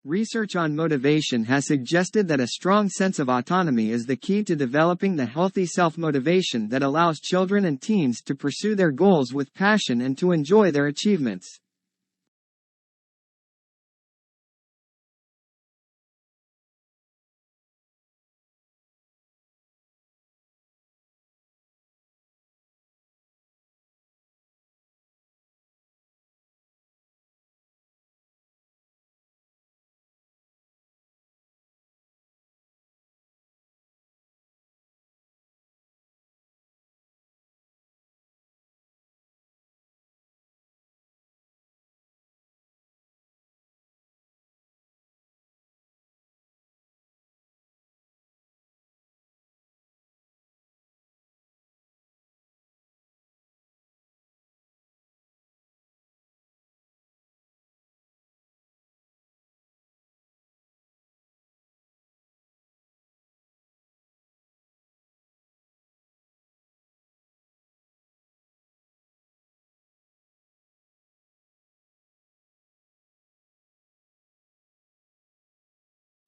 Research on motivation has suggested that a strong sense of autonomy is the key to developing the healthy self-motivation that allows children and teens to pursue their goals with passion and to enjoy their achievements.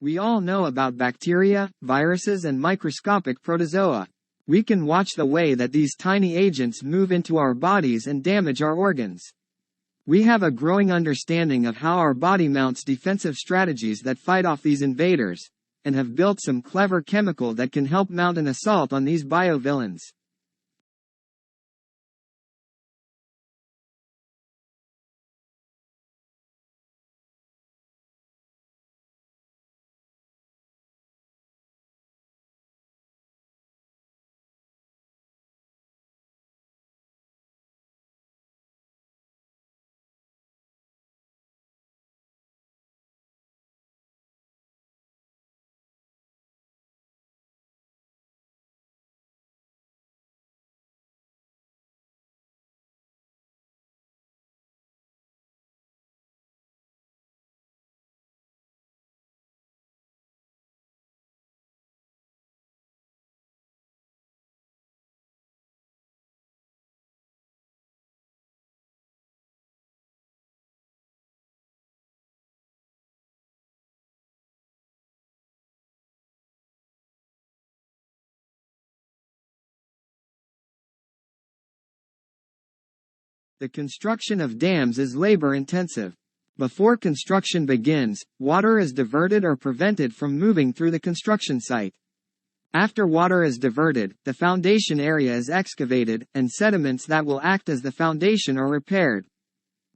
We all know about bacteria, viruses and microscopic protozoa. We can watch the way that these tiny agents move into our bodies and damage our organs. We have a growing understanding of how our body mounts defensive strategies that fight off these invaders, and have built some clever chemical that can help mount an assault on these biovillains. The construction of dams is labor-intensive. Before construction begins, water is diverted or prevented from moving through the construction site. After water is diverted, the foundation area is excavated, and sediments that will act as the foundation are repaired.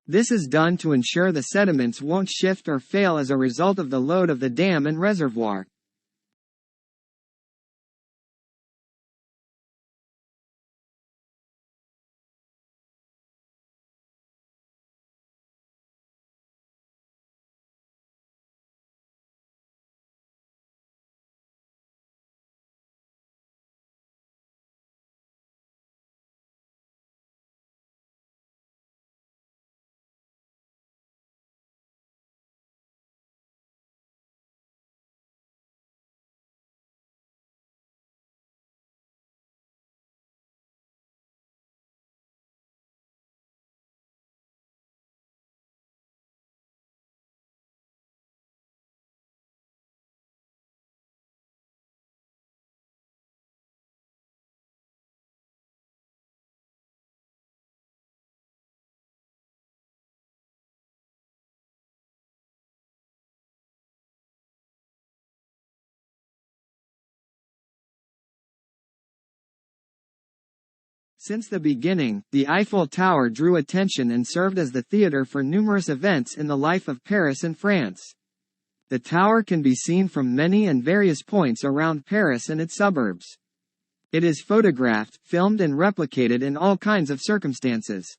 This is done to ensure the sediments won't shift or fail as a result of the load of the dam and reservoir. Since the beginning, the Eiffel Tower drew attention and served as the theater for numerous events in the life of Paris and France. The tower can be seen from many and various points around Paris and its suburbs. It is photographed, filmed and replicated in all kinds of circumstances.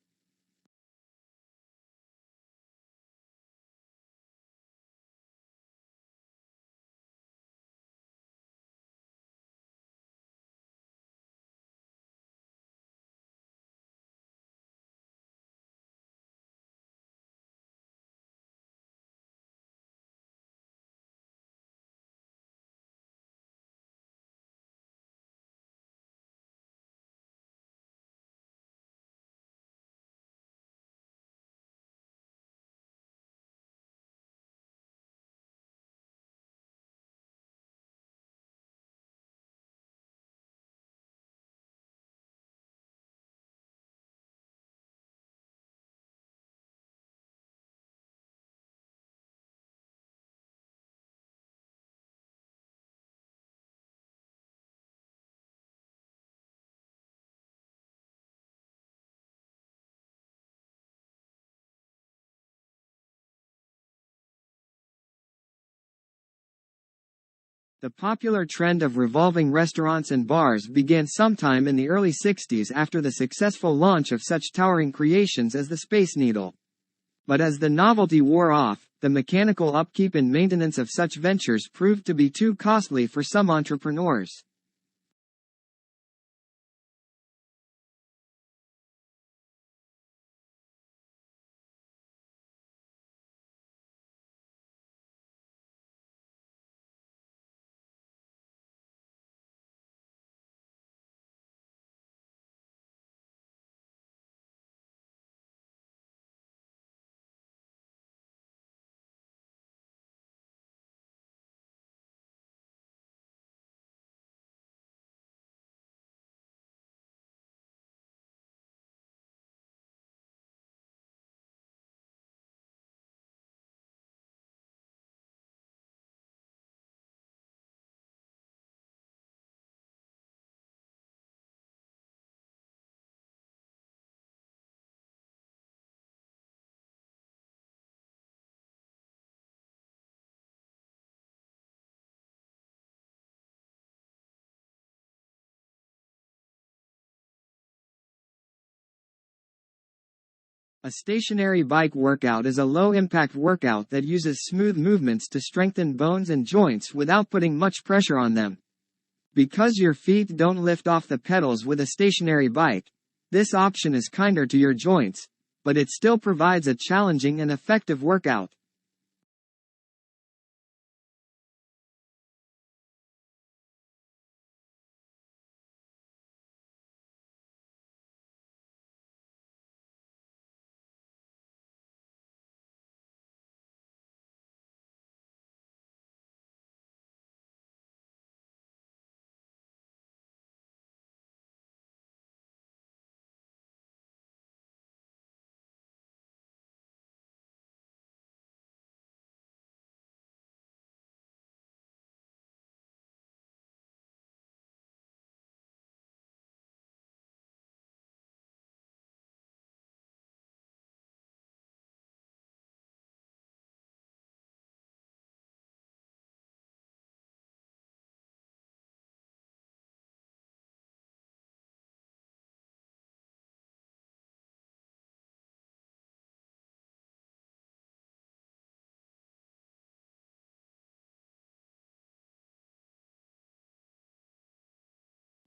The popular trend of revolving restaurants and bars began sometime in the early 60s after the successful launch of such towering creations as the Space Needle. But as the novelty wore off, the mechanical upkeep and maintenance of such ventures proved to be too costly for some entrepreneurs. A stationary bike workout is a low-impact workout that uses smooth movements to strengthen bones and joints without putting much pressure on them. Because your feet don't lift off the pedals with a stationary bike, this option is kinder to your joints, but it still provides a challenging and effective workout.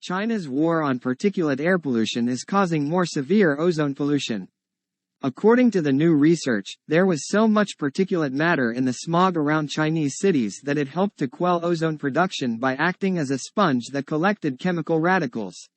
China's war on particulate air pollution is causing more severe ozone pollution. According to the new research, there was so much particulate matter in the smog around Chinese cities that it helped to quell ozone production by acting as a sponge that collected chemical radicals.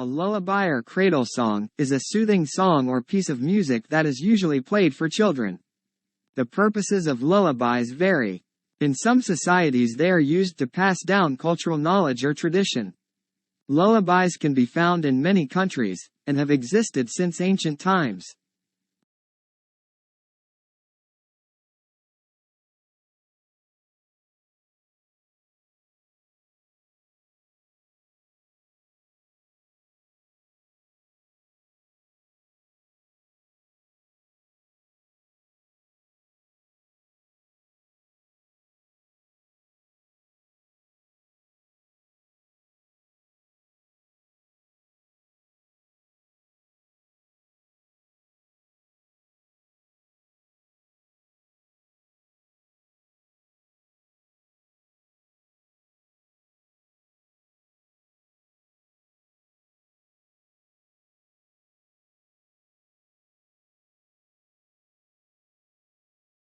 A lullaby or cradle song is a soothing song or piece of music that is usually played for children. The purposes of lullabies vary. In some societies they are used to pass down cultural knowledge or tradition. Lullabies can be found in many countries, and have existed since ancient times.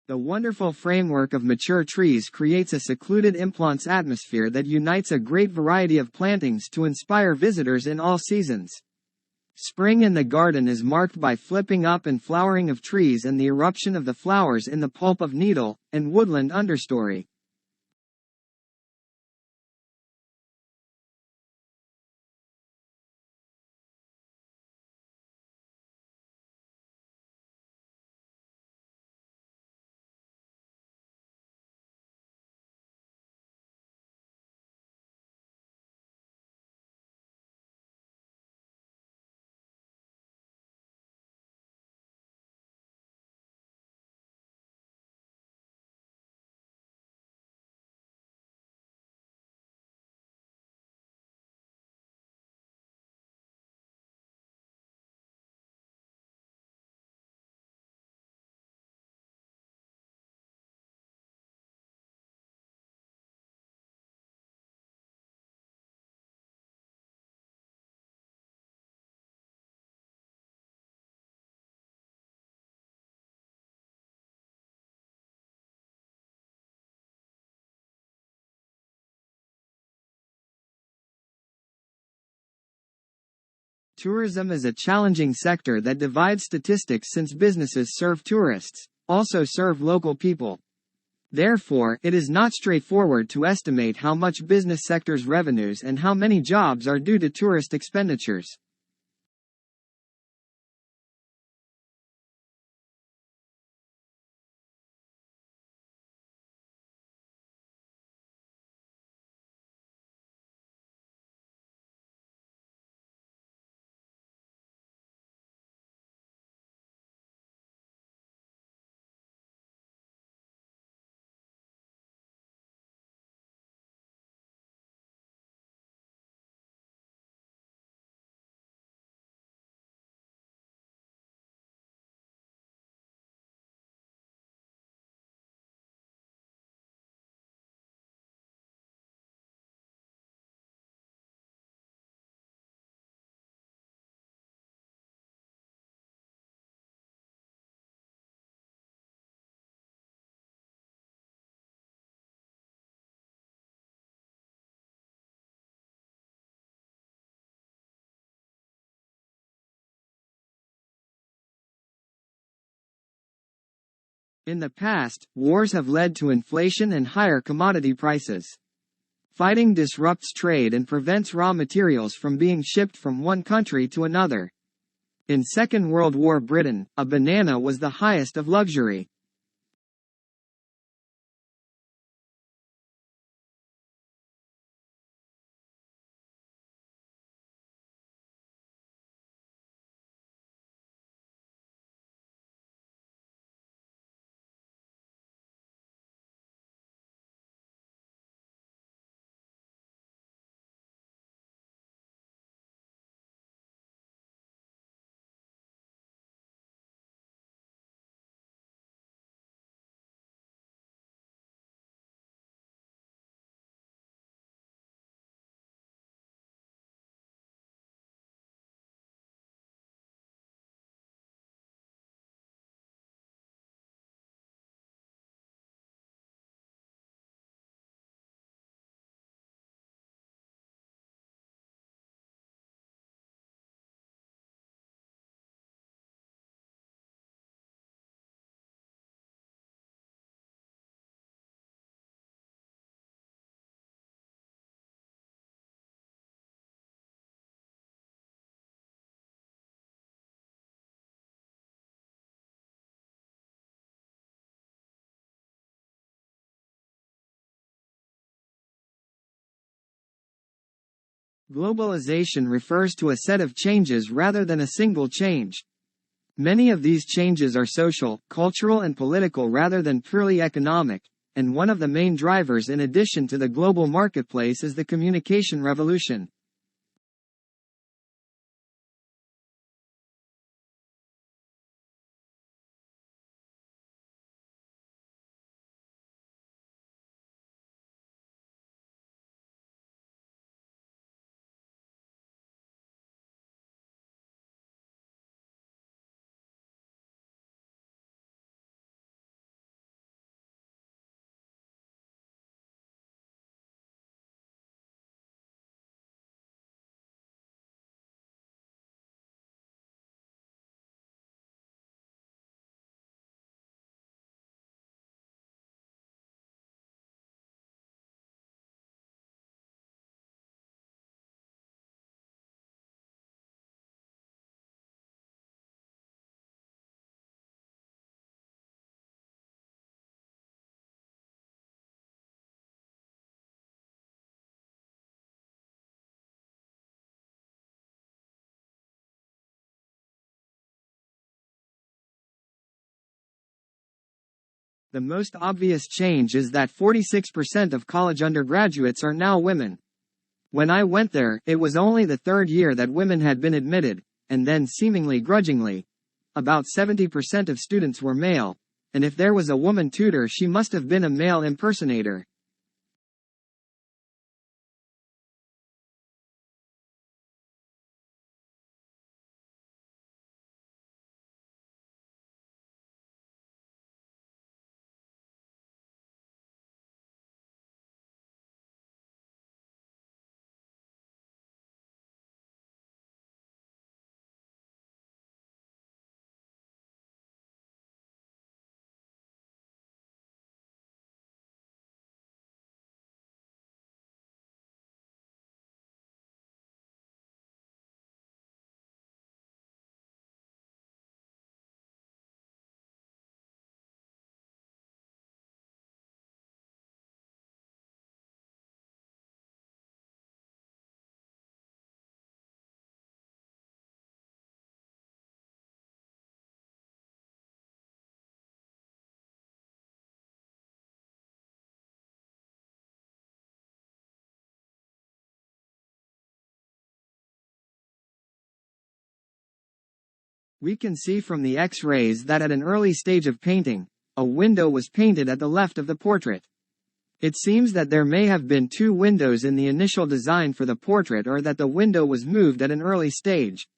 The wonderful framework of mature trees creates a secluded implants atmosphere that unites a great variety of plantings to inspire visitors in all seasons. Spring in the garden is marked by flipping up and flowering of trees and the eruption of the flowers in the pulp of needle and woodland understory. Tourism is a challenging sector that divides statistics since businesses serve tourists, also serve local people. Therefore, it is not straightforward to estimate how much business sector's revenues and how many jobs are due to tourist expenditures. In the past, wars have led to inflation and higher commodity prices. Fighting disrupts trade and prevents raw materials from being shipped from one country to another. In Second World War Britain, a banana was the highest of luxury. Globalization refers to a set of changes rather than a single change. Many of these changes are social, cultural and political rather than purely economic, and one of the main drivers in addition to the global marketplace is the communication revolution. The most obvious change is that 46% of college undergraduates are now women. When I went there, it was only the third year that women had been admitted, and then seemingly grudgingly. About 70% of students were male, and if there was a woman tutor, she must have been a male impersonator. We can see from the X-rays that at an early stage of painting, a window was painted at the left of the portrait. It seems that there may have been two windows in the initial design for the portrait, or that the window was moved at an early stage.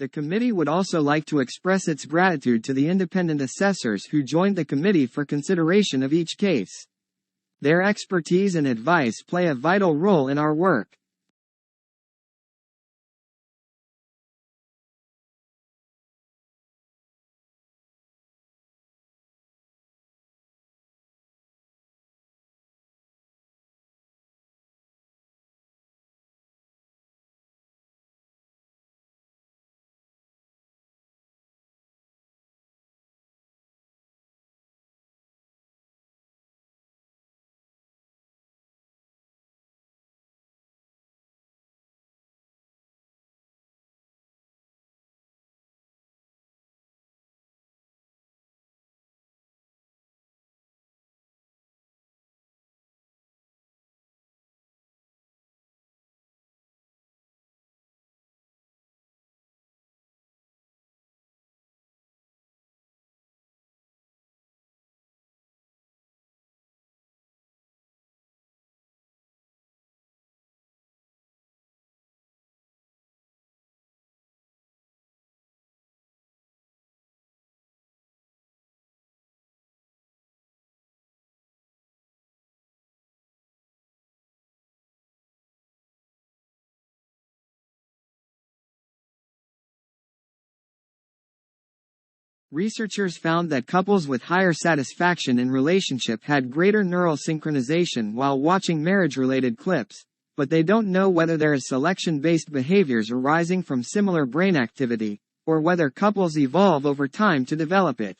The committee would also like to express its gratitude to the independent assessors who joined the committee for consideration of each case. Their expertise and advice play a vital role in our work. Researchers found that couples with higher satisfaction in relationship had greater neural synchronization while watching marriage-related clips, but they don't know whether there is selection-based behaviors arising from similar brain activity, or whether couples evolve over time to develop it.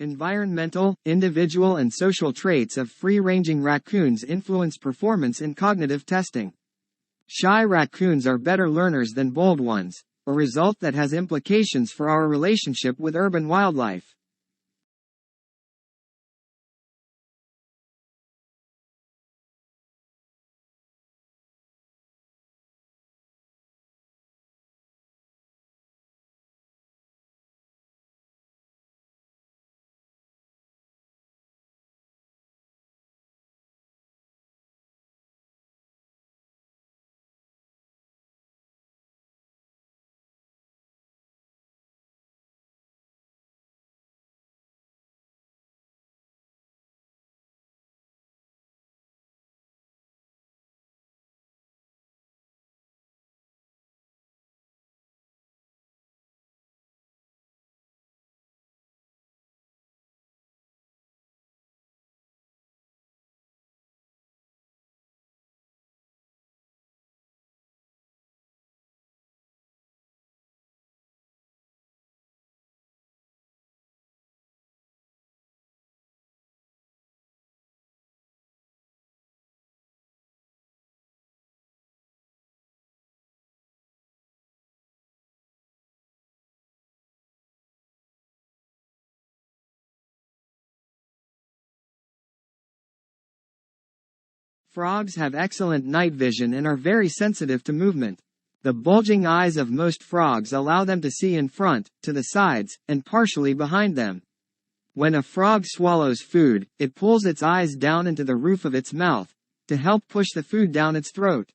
Environmental, individual and social traits of free-ranging raccoons influence performance in cognitive testing. Shy raccoons are better learners than bold ones, a result that has implications for our relationship with urban wildlife. Frogs have excellent night vision and are very sensitive to movement. The bulging eyes of most frogs allow them to see in front, to the sides, and partially behind them. When a frog swallows food, it pulls its eyes down into the roof of its mouth, to help push the food down its throat.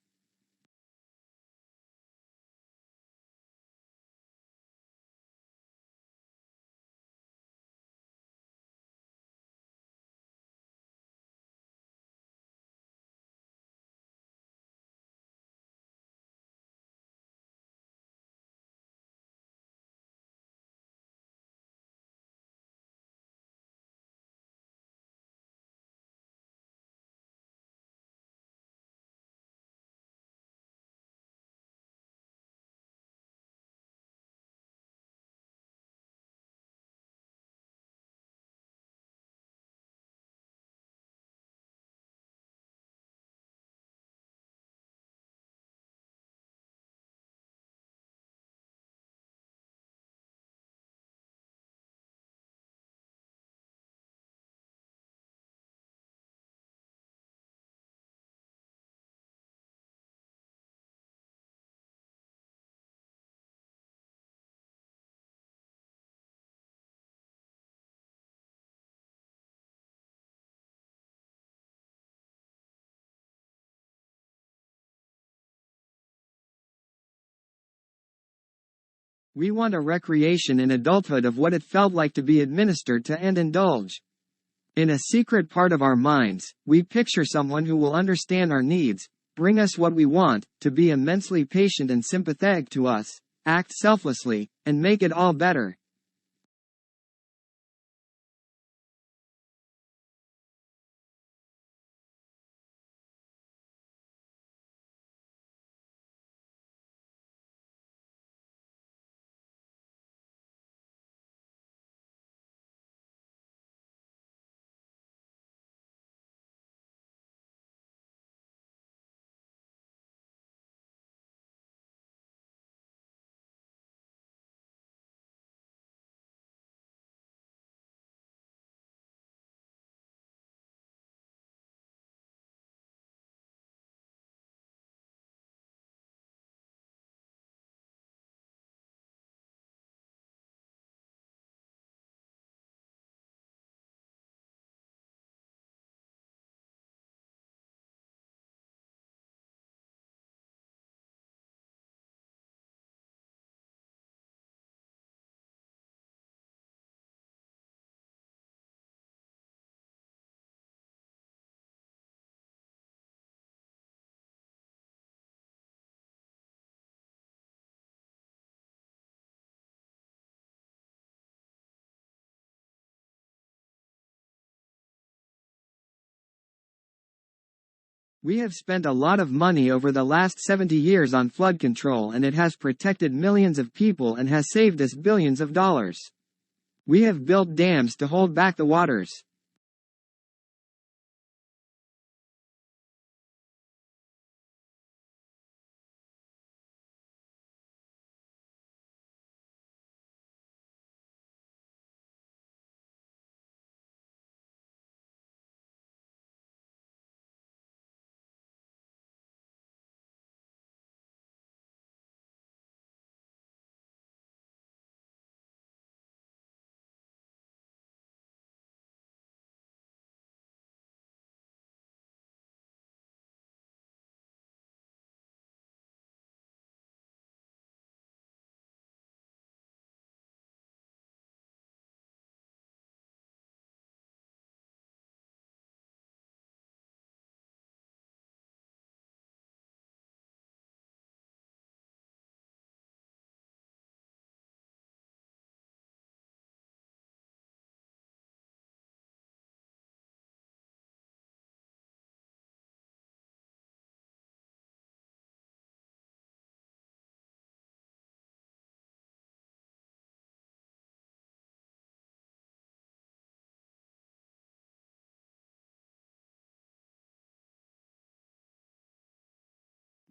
We want a recreation in adulthood of what it felt like to be administered to and indulge. In a secret part of our minds, we picture someone who will understand our needs, bring us what we want, to be immensely patient and sympathetic to us, act selflessly, and make it all better. We have spent a lot of money over the last 70 years on flood control, and it has protected millions of people and has saved us billions of dollars. We have built dams to hold back the waters.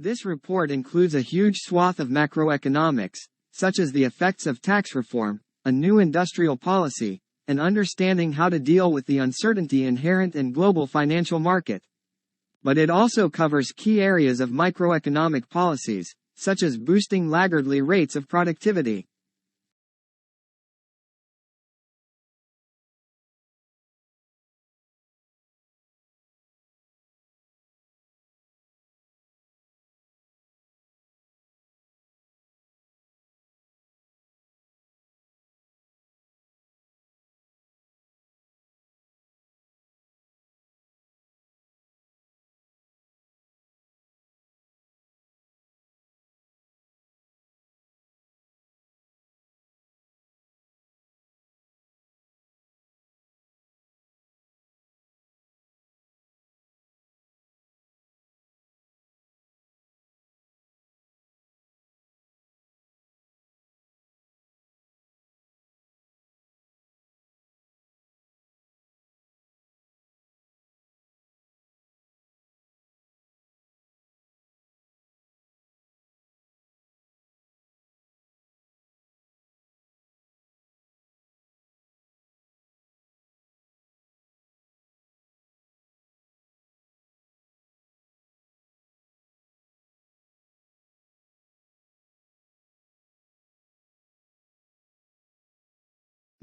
This report includes a huge swath of macroeconomics, such as the effects of tax reform, a new industrial policy, and understanding how to deal with the uncertainty inherent in global financial market. But it also covers key areas of microeconomic policies, such as boosting laggardly rates of productivity.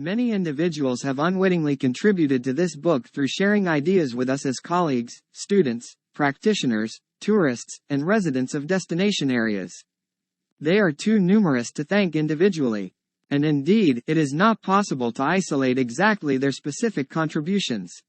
Many individuals have unwittingly contributed to this book through sharing ideas with us as colleagues, students, practitioners, tourists, and residents of destination areas. They are too numerous to thank individually. And indeed, it is not possible to isolate exactly their specific contributions.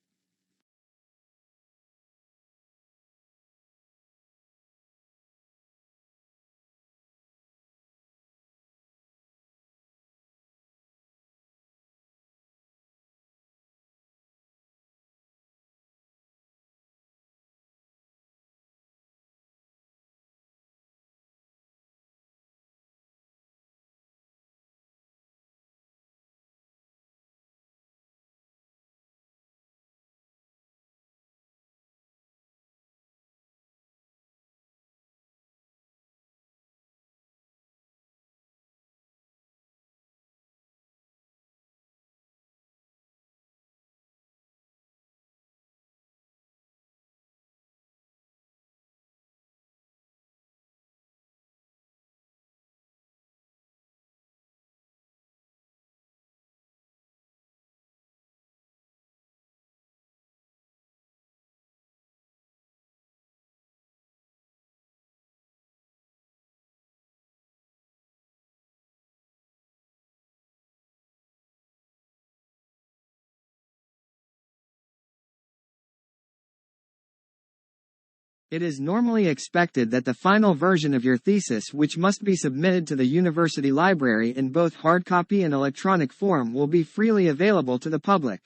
It is normally expected that the final version of your thesis, which must be submitted to the university library in both hardcopy and electronic form, will be freely available to the public.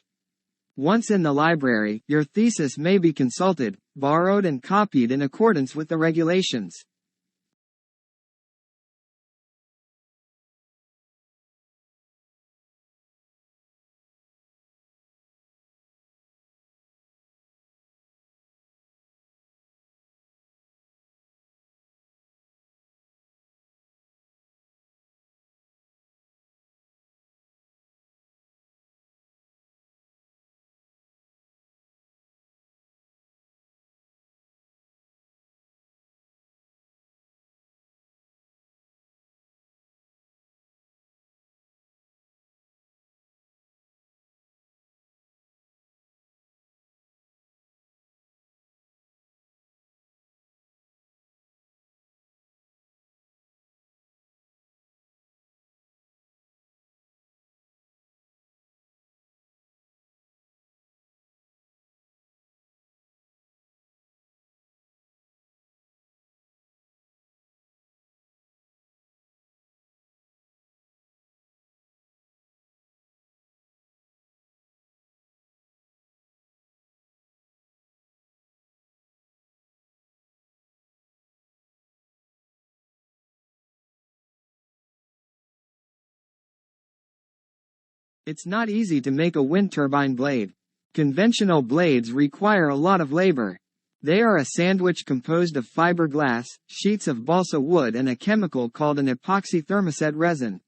Once in the library, your thesis may be consulted, borrowed and copied in accordance with the regulations. It's not easy to make a wind turbine blade. Conventional blades require a lot of labor. They are a sandwich composed of fiberglass, sheets of balsa wood and a chemical called an epoxy thermoset resin.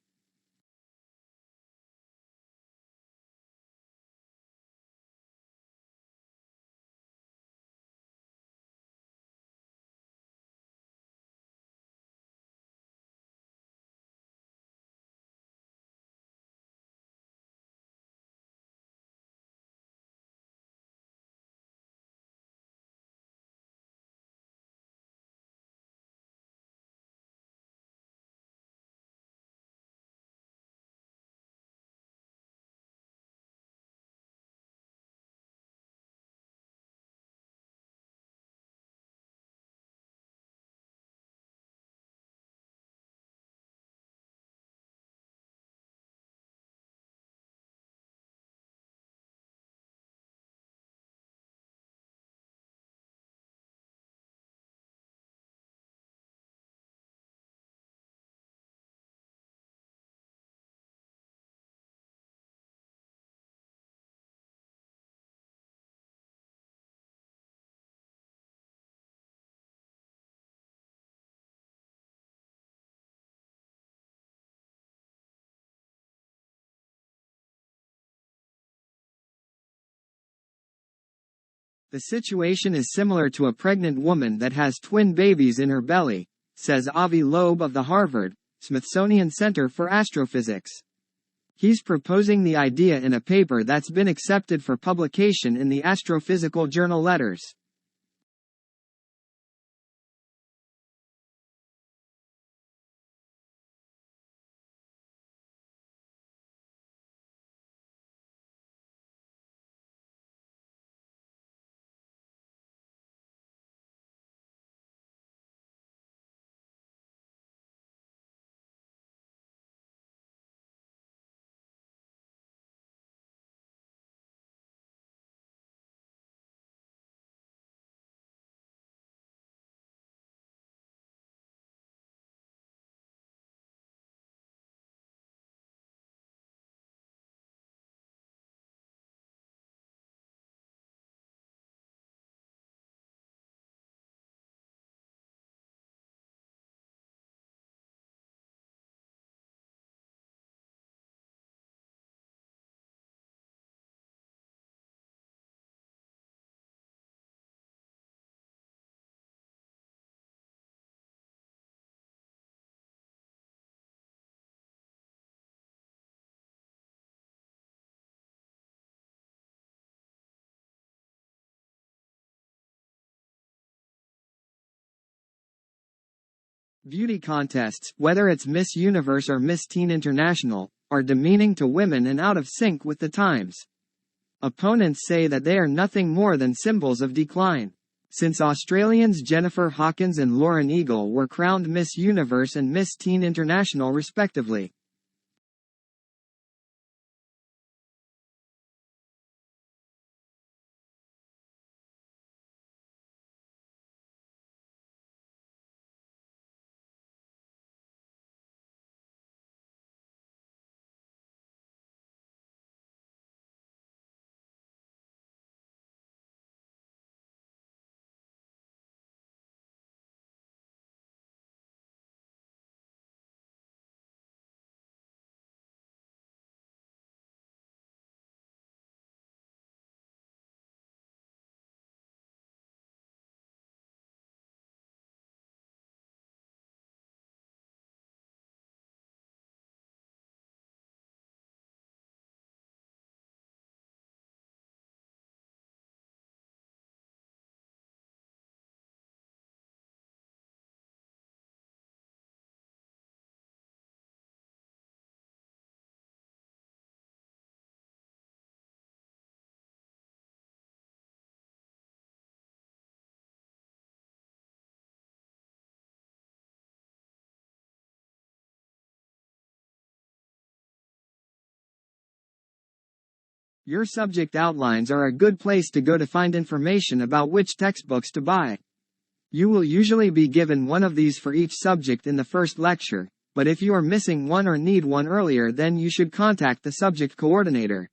The situation is similar to a pregnant woman that has twin babies in her belly, says Avi Loeb of the Harvard-Smithsonian Center for Astrophysics. He's proposing the idea in a paper that's been accepted for publication in the Astrophysical Journal Letters. Beauty contests, whether it's Miss Universe or Miss Teen International, are demeaning to women and out of sync with the times. Opponents say that they are nothing more than symbols of decline. Since Australians Jennifer Hawkins and Lauren Eagle were crowned Miss Universe and Miss Teen International respectively. Your subject outlines are a good place to go to find information about which textbooks to buy. You will usually be given one of these for each subject in the first lecture, but if you are missing one or need one earlier, then you should contact the subject coordinator.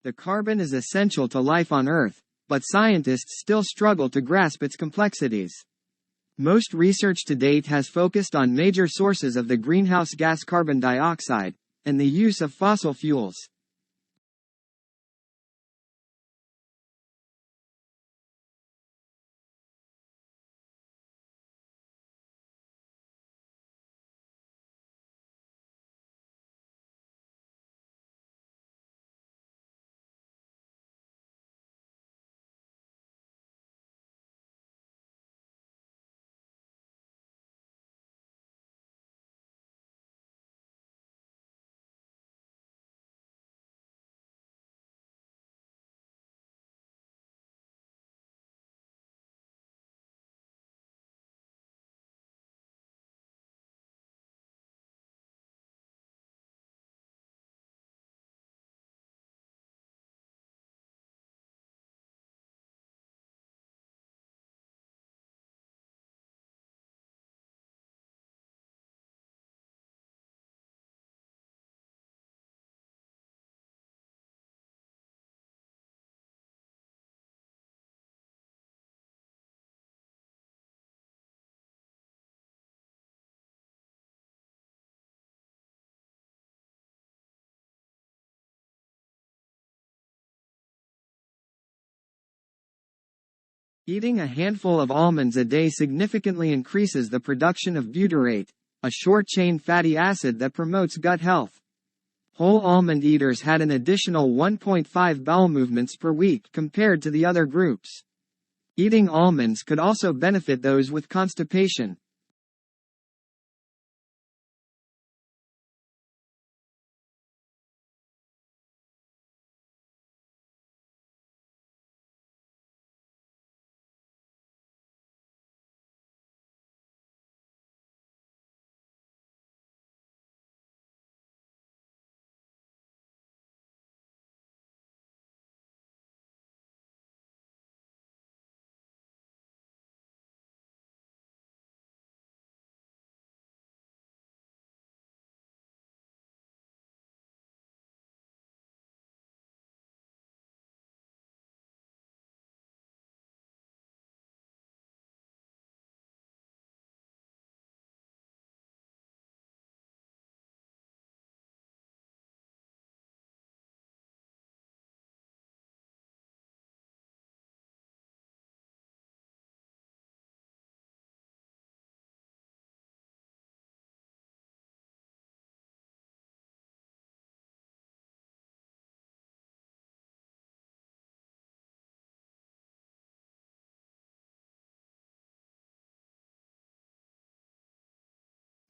The carbon is essential to life on Earth, but scientists still struggle to grasp its complexities. Most research to date has focused on major sources of the greenhouse gas carbon dioxide, and the use of fossil fuels. Eating a handful of almonds a day significantly increases the production of butyrate, a short-chain fatty acid that promotes gut health. Whole almond eaters had an additional 1.5 bowel movements per week compared to the other groups. Eating almonds could also benefit those with constipation.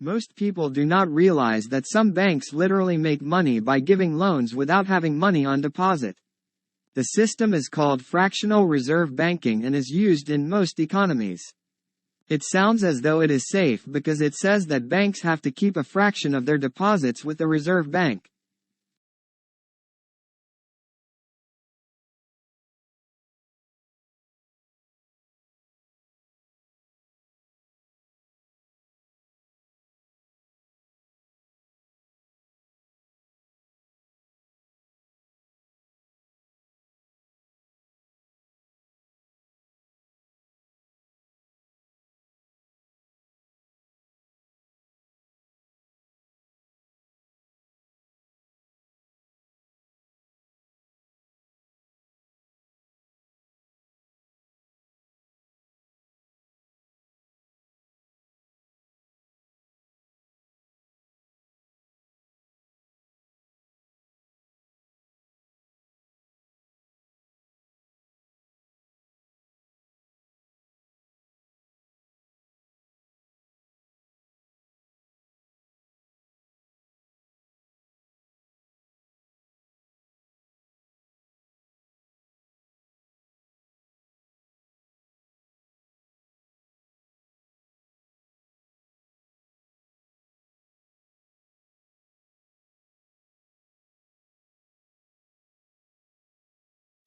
Most people do not realize that some banks literally make money by giving loans without having money on deposit. The system is called fractional reserve banking and is used in most economies. It sounds as though it is safe because it says that banks have to keep a fraction of their deposits with the reserve bank.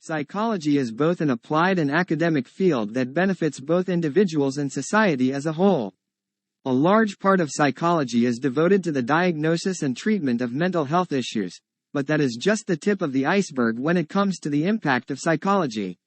Psychology is both an applied and academic field that benefits both individuals and society as a whole. A large part of psychology is devoted to the diagnosis and treatment of mental health issues, but that is just the tip of the iceberg when it comes to the impact of psychology.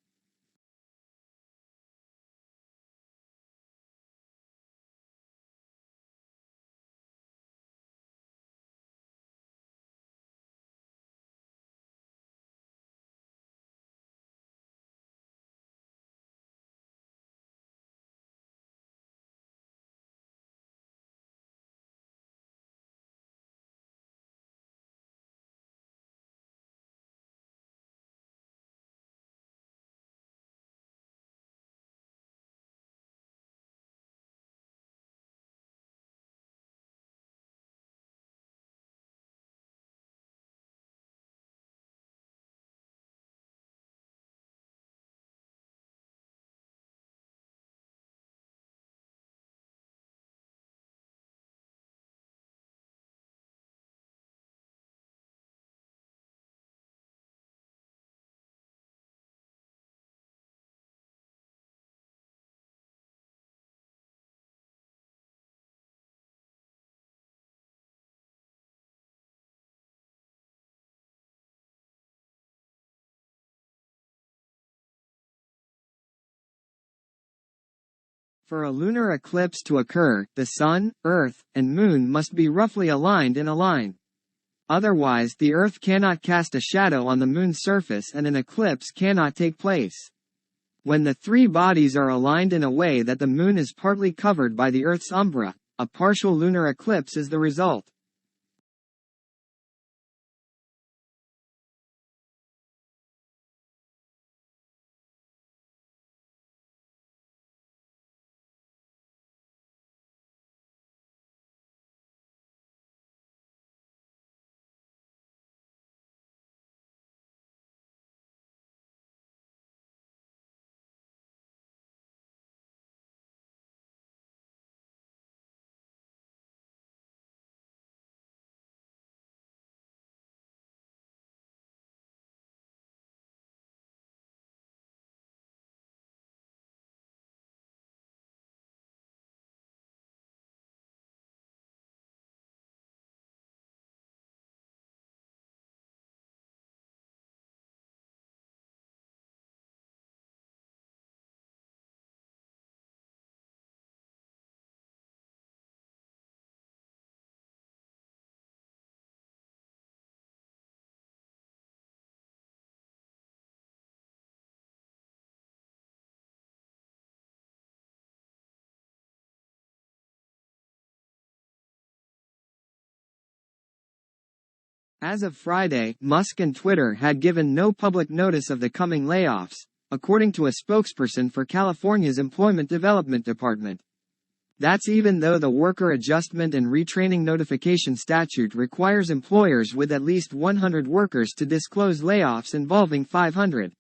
For a lunar eclipse to occur, the Sun, Earth, and Moon must be roughly aligned in a line. Otherwise, the Earth cannot cast a shadow on the Moon's surface and an eclipse cannot take place. When the three bodies are aligned in a way that the Moon is partly covered by the Earth's umbra, a partial lunar eclipse is the result. As of Friday, Musk and Twitter had given no public notice of the coming layoffs, according to a spokesperson for California's Employment Development Department. That's even though the Worker Adjustment and Retraining Notification statute requires employers with at least 100 workers to disclose layoffs involving 500.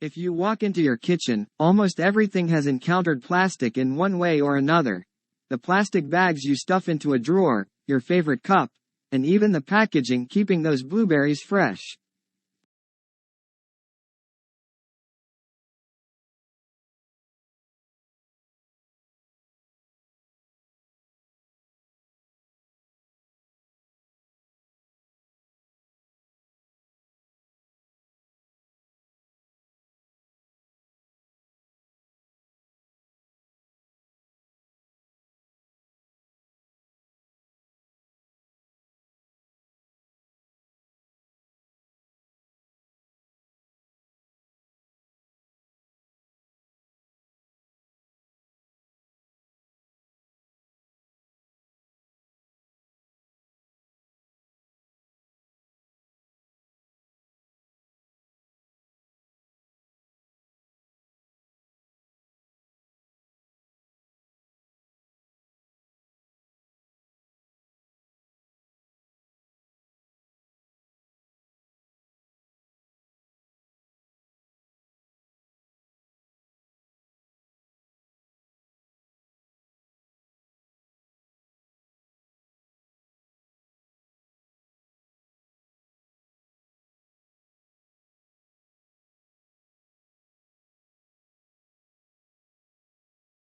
If you walk into your kitchen, almost everything has encountered plastic in one way or another. The plastic bags you stuff into a drawer, your favorite cup, and even the packaging keeping those blueberries fresh.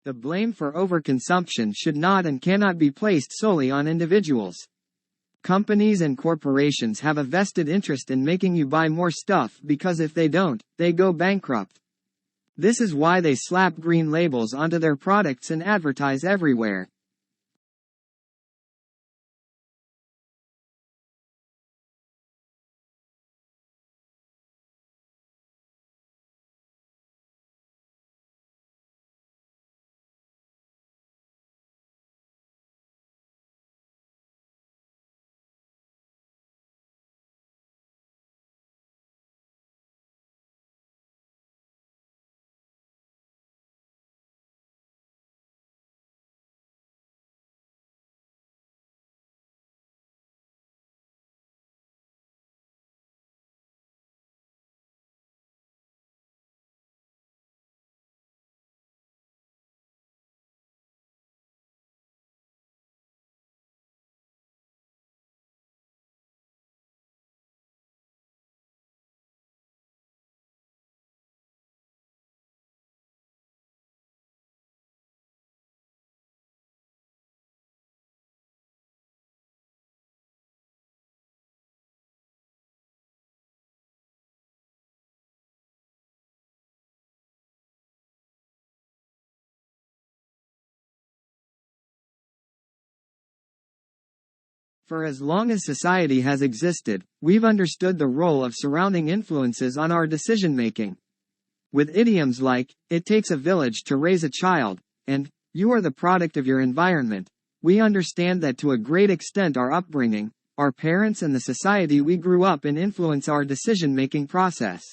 The blame for overconsumption should not and cannot be placed solely on individuals. Companies and corporations have a vested interest in making you buy more stuff because if they don't, they go bankrupt. This is why they slap green labels onto their products and advertise everywhere. For as long as society has existed, we've understood the role of surrounding influences on our decision-making. With idioms like, "It takes a village to raise a child," and "You are the product of your environment," we understand that to a great extent our upbringing, our parents and the society we grew up in influence our decision-making process.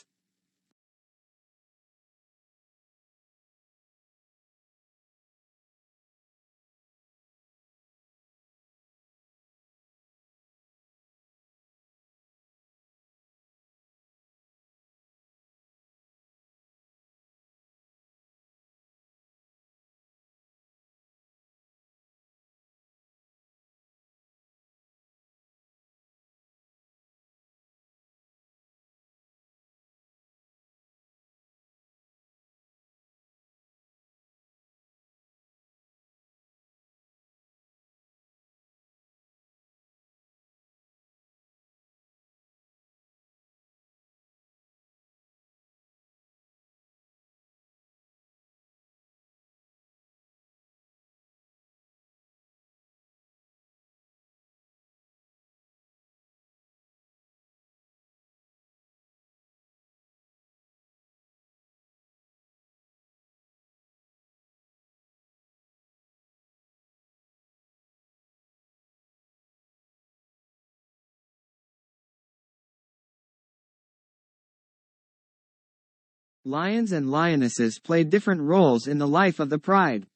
Lions and lionesses play different roles in the life of the pride.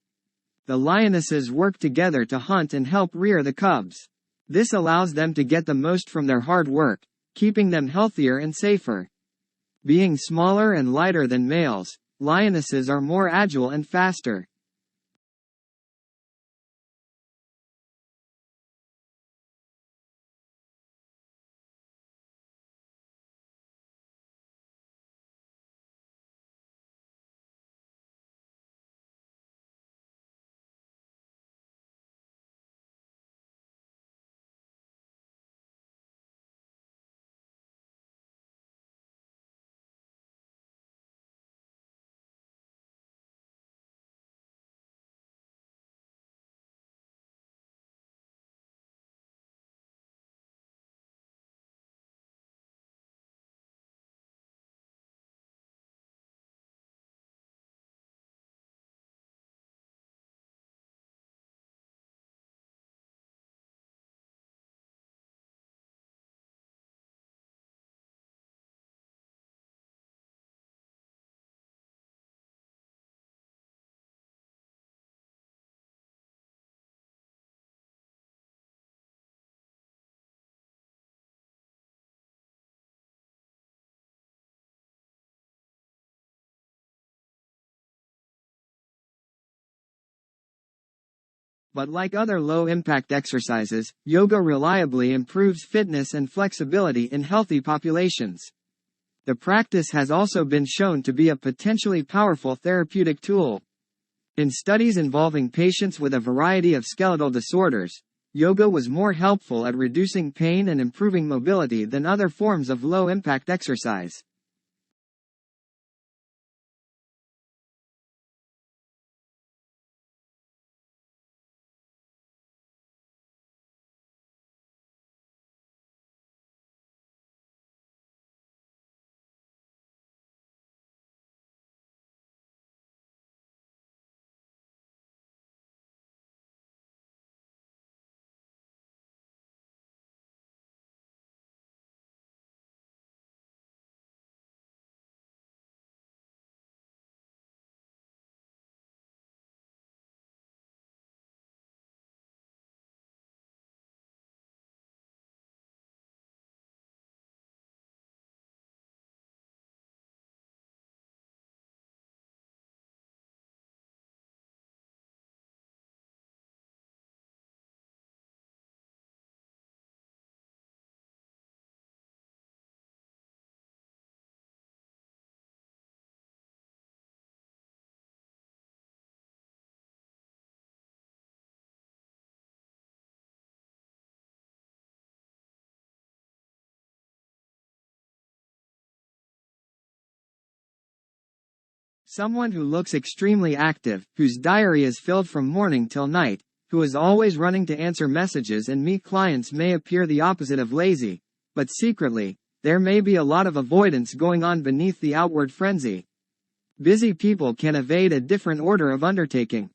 The lionesses work together to hunt and help rear the cubs. This allows them to get the most from their hard work, keeping them healthier and safer. Being smaller and lighter than males, lionesses are more agile and faster. But like other low-impact exercises, yoga reliably improves fitness and flexibility in healthy populations. The practice has also been shown to be a potentially powerful therapeutic tool. In studies involving patients with a variety of skeletal disorders, yoga was more helpful at reducing pain and improving mobility than other forms of low-impact exercise. Someone who looks extremely active, whose diary is filled from morning till night, who is always running to answer messages and meet clients may appear the opposite of lazy, but secretly, there may be a lot of avoidance going on beneath the outward frenzy. Busy people can evade a different order of undertaking.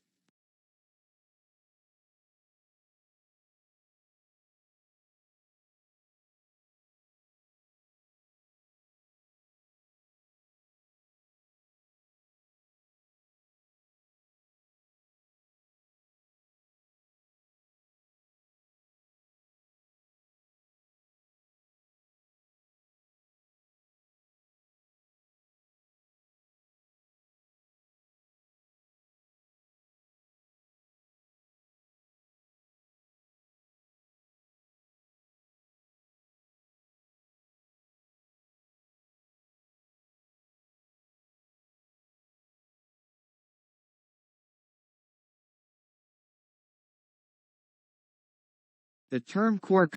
The term core